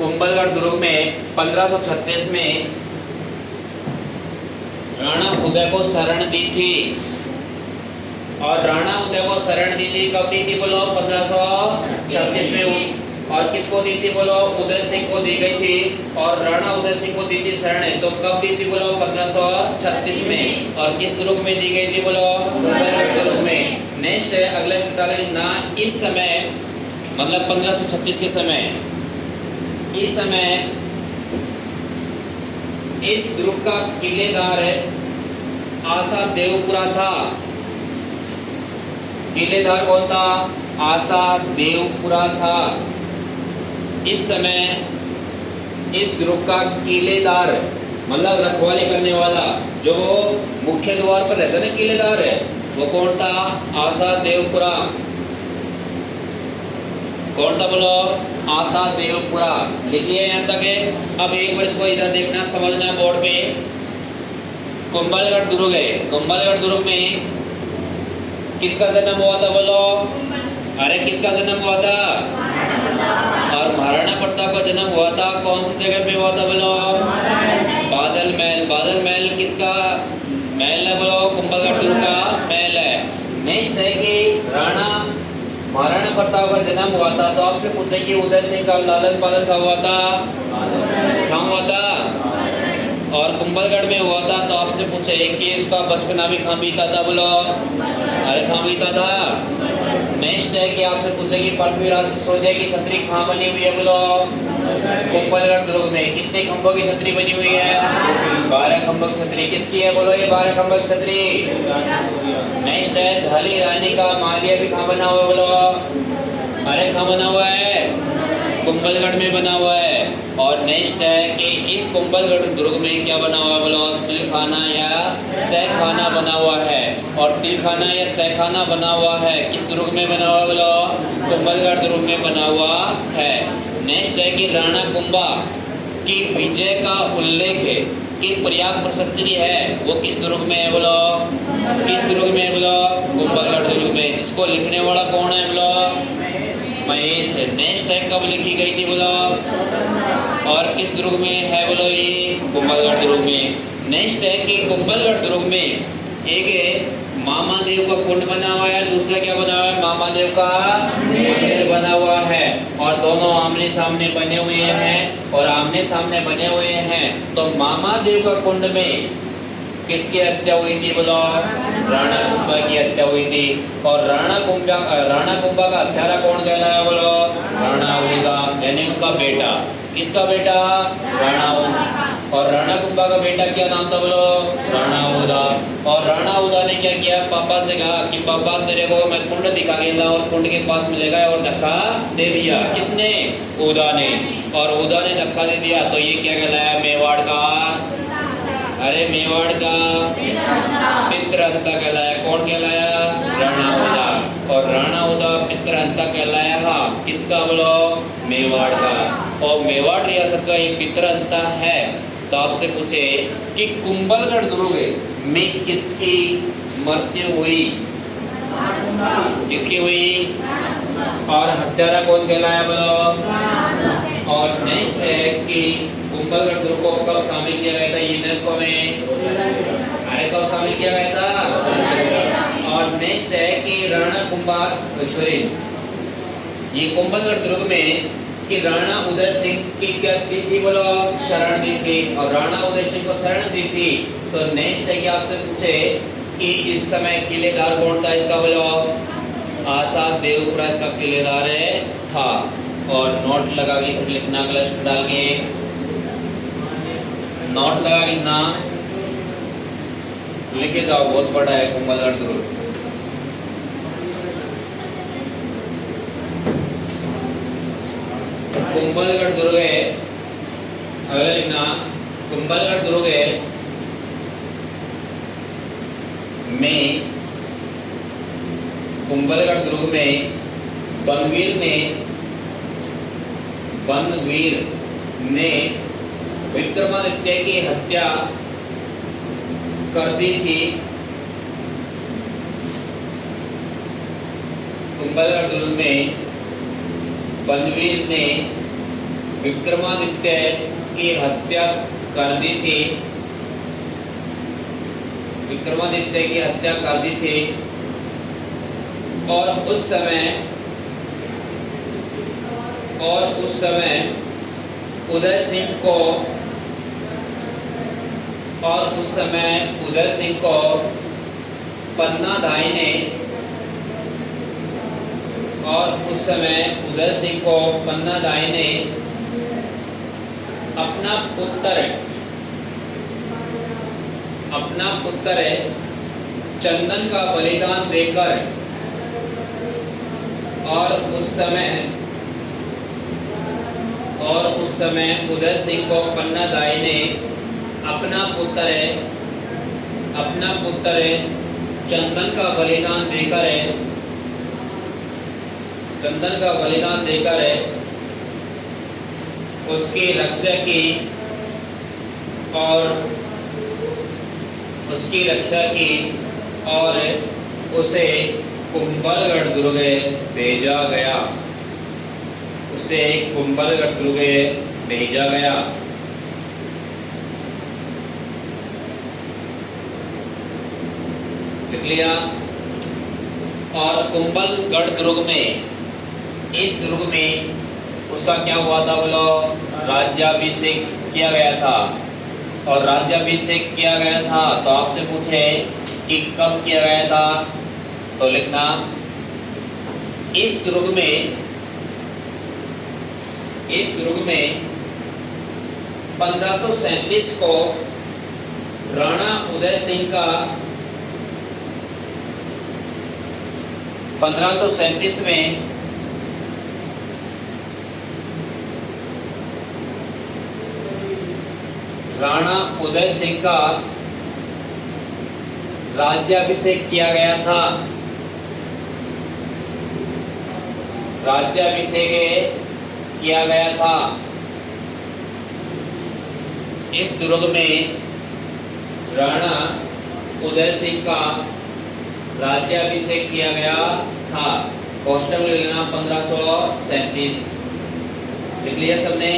कुंभलगढ़ दुर्ग में 1536 में राणा उदय को शरण दी थी। और राणा उदय को शरण दी थी कब दी थी बोलो? 1536 में। और किसको दी थी बोलो? उदय सिंह को दी गई थी। और राणा उदय सिंह को दी थी शरण, तो कब दी थी बोलो? 1536 में। और किस दुर्ग में दी गई थी बोलो? कुंभलगढ़ दुर्ग में। नेक्स्ट है अगला डालेंगे ना, इस समय मतलब 1536 के समय, इस समय इस दुर्ग का किलेदार आशा देवपुरा था। किलेदार कौन था? आशा देवपुरा था। इस समय इस दुर्ग का किलेदार मतलब रखवाली करने वाला, जो मुख्य द्वार पर रहता है ना किलेदार है, वो कौन था? आशा देवपुरा। कौन था बोलो? आशा देवपुरा। लिखिए यहाँ तक है। अब एक बार इसको इधर देखना, समझना बोर्ड पे। कुंभलगढ़ दुर्ग है। कुंभलगढ़ दुर्ग में किसका जन्म हुआ था बोलो? अरे किसका जन्म हुआ था? और महाराणा प्रताप का जन्म हुआ था कौन सी जगह पे हुआ था बोलो? बादल महल। बादल महल किसका महल है बोलो? कुंभलगढ़ दुर्ग का महल है। नेक्स्ट है कि महाराणा प्रताप का जन्म हुआ था, तो आपसे पूछे कि उदय सिंह का लालन पालन कहाँ हुआ था? कहाँ हुआ था? और कुंभलगढ़ में हुआ था, तो आपसे पूछे कि इसका बचपना भी कहाँ बीता था बोलो? अरे कहाँ बीता था? नेक्स्ट है कि आपसे पूछे कि पृथ्वीराज सिसोदिया की छतरी कहाँ बनी हुई है बोलो? कुंभलगढ़ दुर्ग में। कितने खंभों की छतरी बनी हुई है? 12 खंभों की छतरी। किसकी है बोलो ये 12 खंभों की छतरी? नेक्स्ट है झाली रानी का मालिया भी कहाँ बना हुआ है बोलो? अरे कहाँ बना हुआ है? कुंभलगढ़ में बना हुआ है। और नेक्स्ट है कि इस कुंभलगढ़ दुर्ग में क्या बना हुआ है बोलो? तिलखाना या तहखाना बना हुआ है। और तिलखाना या तहखाना बना हुआ है किस दुर्ग में बना हुआ है बोलो? कुंभलगढ़ दुर्ग में बना हुआ है। नेक्स्ट है कि राणा कुंभा की विजय का उल्लेख है कि प्रयाग प्रशस्ति है, वो किस दुर्ग में है बोलो? किस दुर्ग में है बोलो? कुंभलगढ़ दुर्ग में। जिसको लिखने वाला कौन है बोलो? महेश। नेक्स्ट है कब लिखी गई थी बोलो? और किस दुर्ग में है बोलो? ये कुंभलगढ़ दुर्ग में। नेक्स्ट है कि कुंभलगढ़ दुर्ग में एक मामादेव का कुंड बना हुआ है, दूसरा क्या बना हुआ है? मामादेव का मंदिर बना हुआ है। और दोनों आमने सामने बने हुए हैं। और आमने सामने बने हुए हैं तो मामादेव का कुंड में किसकी हत्या हुई थी बोलो? राणा कुंभा की हत्या हुई थी। और राणा कुंभा का हत्यारा कौन कहलाया बोलो? राणा उदा, यानी उसका बेटा। किसका बेटा? राणा उदा। और राणा कुंभा का बेटा क्या नाम था बोलो? राणा उदा। और राणा उदा ने क्या किया? पापा से कहा कि पापा तेरे को मैं कुंड दिखा गया और कुंड के पास मिलेगा, और धक्का दे दिया। किसने? उदा ने। और उदा ने धक्का दे दिया, तो ये क्या कहलाया? मेवाड़ का, अरे मेवाड़ का पितृहंता कहलाया। कौन कहलाया? राणा उदा। और राणा उदा पितृहंता कहलाया। हाँ, किसका बोलो? मेवाड़ का। और मेवाड़ रियासत का ये पितृहंता है। तो आपसे पूछे कि कुंभलगढ़ दुर्ग में किसकी मृत्यु हुई? किसकी हुई? और हत्यारा कौन कहलाया बोलो? और नेक्स्ट है कि कुंभलगढ़ दुर्ग को कब शामिल किया गया था यूनेस्को में? अरे कब शामिल किया गया था? और नेक्स्ट है कि राणा कुंभा ये कुंभलगढ़ दुर्ग में कि राणा उदय सिंह की क्या दी थी बोलो? शरण दी थी। और राणा उदय सिंह को शरण दी थी। तो नेक्स्ट है कि आपसे पूछे कि इस समय किलेदार कौन था इसका बोलो? आशा देवपुरा इसका किलेदार था। और नोट लगा के फिर लिखना, अगला डाल के नोट लगा के लिखना, लिखे जाओ। बहुत बड़ा है कुंभलगढ़ दुर्ग। कुंभलगढ़ दुर्ग है, अगला लिखना, कुंभलगढ़ दुर्ग है में कुंभलगढ़ दुर्ग में बनवीर ने विक्रमादित्य की हत्या कर दी थी। कुंभलगढ़ दुर्ग में बनवीर ने विक्रमादित्य की हत्या कर दी थी, विक्रमादित्य की हत्या कर दी थी। और उस समय उदय सिंह को पन्नाधाई ने अपना पुत्र चंदन का बलिदान देकर, और उस समय उदय सिंह को पन्नाधाई ने अपना पुत्र चंदन का बलिदान देकर उसकी रक्षा की और उसे कुंभलगढ़ दुर्ग भेजा गया। लिख लिया। और कुंभलगढ़ दुर्ग में, इस दुर्ग में उसका क्या हुआ था बोलो? राज्याभिषेक किया गया था। और राज्याभिषेक किया गया था तो आपसे पूछे कि कब किया गया था, तो लिखना इस दुर्ग में 1537 को राणा उदय सिंह का 1537 में राणा उदय सिंह का राज्याभिषेक किया गया था। इस दुर्ग में राणा उदय सिंह का राज्याभिषेक किया गया था। कोष्टक में लेना 1537। लिख लिया सबने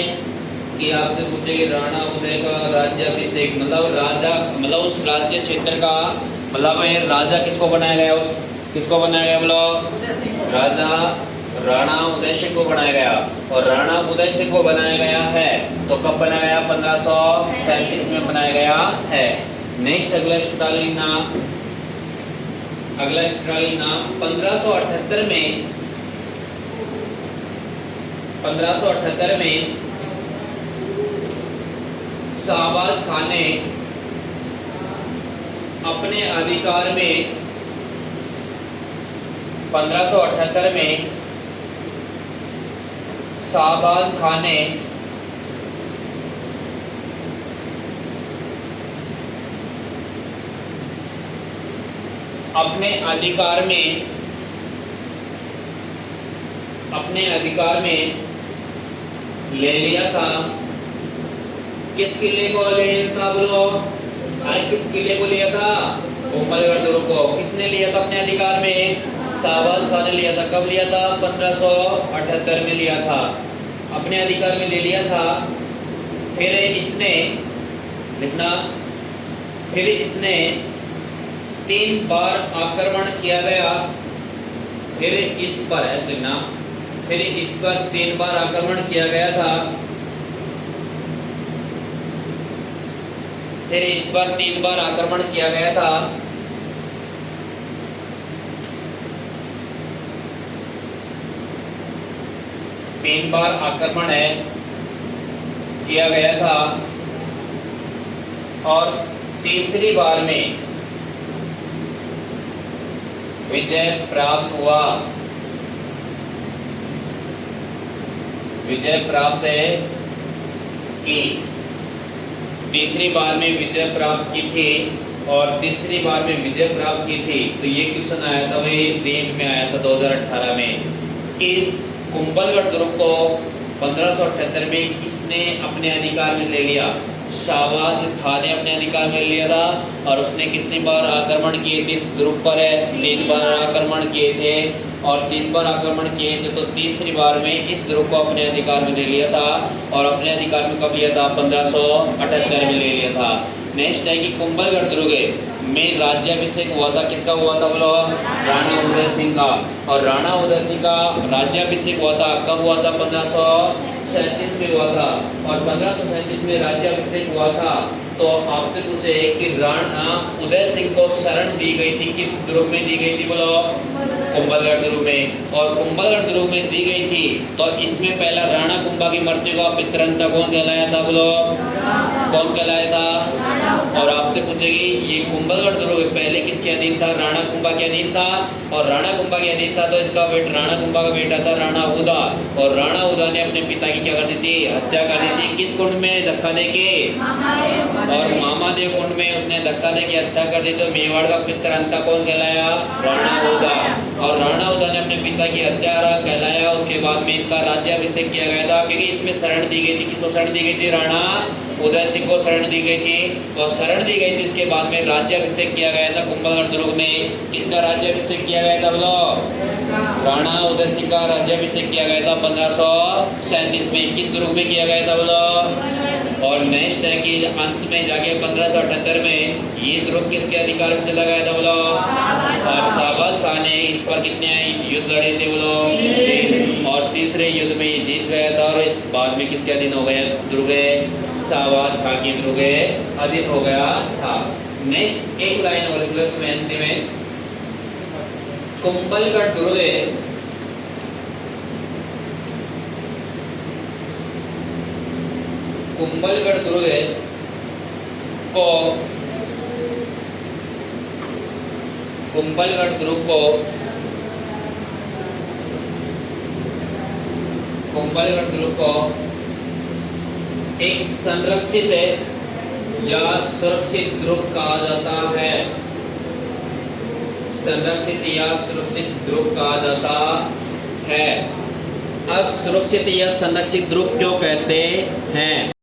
कि आपसे पूछेगी राणा उदय का राज्याभिषेक मतलब उस राज्य क्षेत्र का राजा किसको बनाया गया? किसको बनाया गया बोलो? राजा राणा उदय सिंह को बनाया गया। और राणा उदय सिंह को बनाया गया है तो कब बनाया गया? 1537 में बनाया गया है। नेक्स्ट अगला स्टालिन नाम 1578 में शाहबाज खान ने अपने अधिकार में 1578 में शाहबाज खान ने अपने अधिकार में ले लिया था। किस किले को ले लिया था बोलो? अरे किस किले को लिया था? कुंभलगढ़ दुर्ग को। किसने लिया था अपने अधिकार में? शाहबाज खान ने लिया था। कब लिया था? 1578 में लिया था, अपने अधिकार में ले लिया था। फिर इसने लिखना, फिर इसने 3 बार आक्रमण किया गया। फिर इस पर ऐसे लिखना, फिर इस पर 3 बार आक्रमण किया गया था। फिर इस पर 3 बार आक्रमण किया गया था। तीन बार आक्रमण किया गया था और तीसरी बार में विजय प्राप्त हुआ। विजय प्राप्त की, तीसरी बार में विजय प्राप्त की थी और तीसरी बार में विजय प्राप्त की थी। तो ये क्वेश्चन आया था, वही नीट में आया था 2018 में कि इस कुंभलगढ़ दुर्ग को 1578 में किसने अपने अधिकार में ले लिया। शाहबाज खान ने अपने अधिकार में लिया था और उसने कितनी बार आक्रमण किए थे इस ग्रुप पर है? 3 बार आक्रमण किए थे और 3 बार आक्रमण किए थे, तो तीसरी बार में इस ग्रुप को अपने अधिकार में ले लिया था और अपने अधिकार में कब लिया था? 1578 में ले लिया था। नेक्स्ट है कि कुंभलगढ़ दुर्ग में राज्याभिषेक हुआ था, किसका हुआ था बोलो? राणा उदय सिंह का। और राणा उदय सिंह का राज्याभिषेक हुआ था, कब हुआ था? 1537 में हुआ था। और 1537 में राज्याभिषेक हुआ था, तो आपसे पूछे कि राणा उदय सिंह को शरण दी गई थी, किस दुर्ग में दी गई थी बोलो? कुंभलगढ़ दुर्ग में। और कुंभलगढ़ दुर्ग में दी गई थी, तो इसमें पहला राणा कुंभा की मृत्यु का पितरंता कौन कहलाया था बोलो? कौन कहलाया था? और आपसे पूछेगी ये कुंभलगढ़ दुर्ग पहले किसके अधीन था? राणा कुंभा के अधीन था। और राणा कुंभा के अधीन था, तो इसका राणा कुंभा का बेटा था राणा उदा। और राणा उदा ने अपने पिता की क्या कर दी थी? हत्या कर दी थी। किस कुंड में? धक्का दे के। और मामादेव कुंड में उसने धक्का दे के हत्या कर दी। तो मेवाड़ का पितरंता कौन कहलाया? राणा उदा। और राणा उदा ने अपने पिता की हत्या कहलाया। उसके बाद में इसका राज्याभिषेक किया गया था, क्योंकि इसमें शरण दी गई थी। किसको शरण दी गई थी? राणा उदय सिंह को शरण दी गई थी। और शरण दी गई थी, इसके बाद में राज्याभिषेक किया गया था कुंभलगढ़ दुर्ग में। किसका राज्याभिषेक किया गया था बोलो? राणा उदय सिंह का राज्याभिषेक किया गया था 1537 में। किस दुर्ग में किया गया था बोलो? और नेक्स्ट है कि अंत में जाके 1578 में ये दुर्ग किसके अधिकार में चला गया था बोलो? और शाहबाज खान ने इस पर कितने युद्ध लड़े थे बोलो? 3। और तीसरे युद्ध में ये जीत गया था। और इस बाद में किसके अधीन हो गया दुर्ग? शाहबाज खान की दुर्ग अधीन हो गया था। नेक्स्ट एक लाइन और इंग्लिश में अंतिम में, कुंभलगढ़ दुर्ग कुंभलगढ़ दुर्ग को कुंभलगढ़ दुर्ग को कुंभलगढ़ दुर्ग को एक संरक्षित या सुरक्षित दुर्ग कहा जाता है। संरक्षित या सुरक्षित दुर्ग कहा जाता है। असुरक्षित या संरक्षित दुर्ग क्यों कहते हैं?